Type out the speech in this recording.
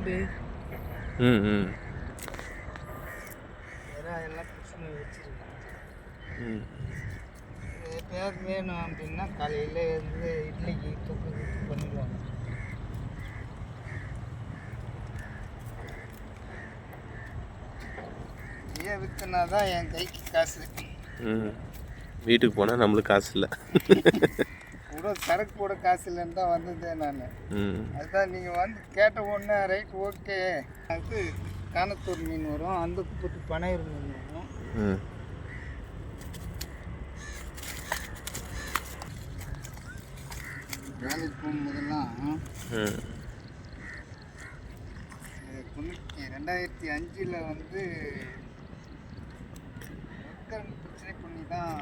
நண்டு எல்லாம் பிரச்சனை வச்சுருக்கேன். எப்பயாவது வேணும் அப்படின்னா காலையில் இருந்து இட்லிக்கு தொக்கு பண்ணிடுவாங்க. ஏன் விற்றுனா தான் என் கைக்கு காசு. வீட்டுக்கு போனால் நம்மளுக்கு காசு இல்லை. கூட சரக்கு போட காசு இல்லைன்னு தான் வந்ததே நான். அதுதான் நீங்கள் வந்து கேட்ட உடனே ரைட் ஓகே. அது காணத்தூர் மீன் வரும், அந்த போட்டு பனையூர் மீன் வரும். வேலைக்கு போகும்போதெல்லாம் 2005 வந்து பிரச்சனை பண்ணி தான்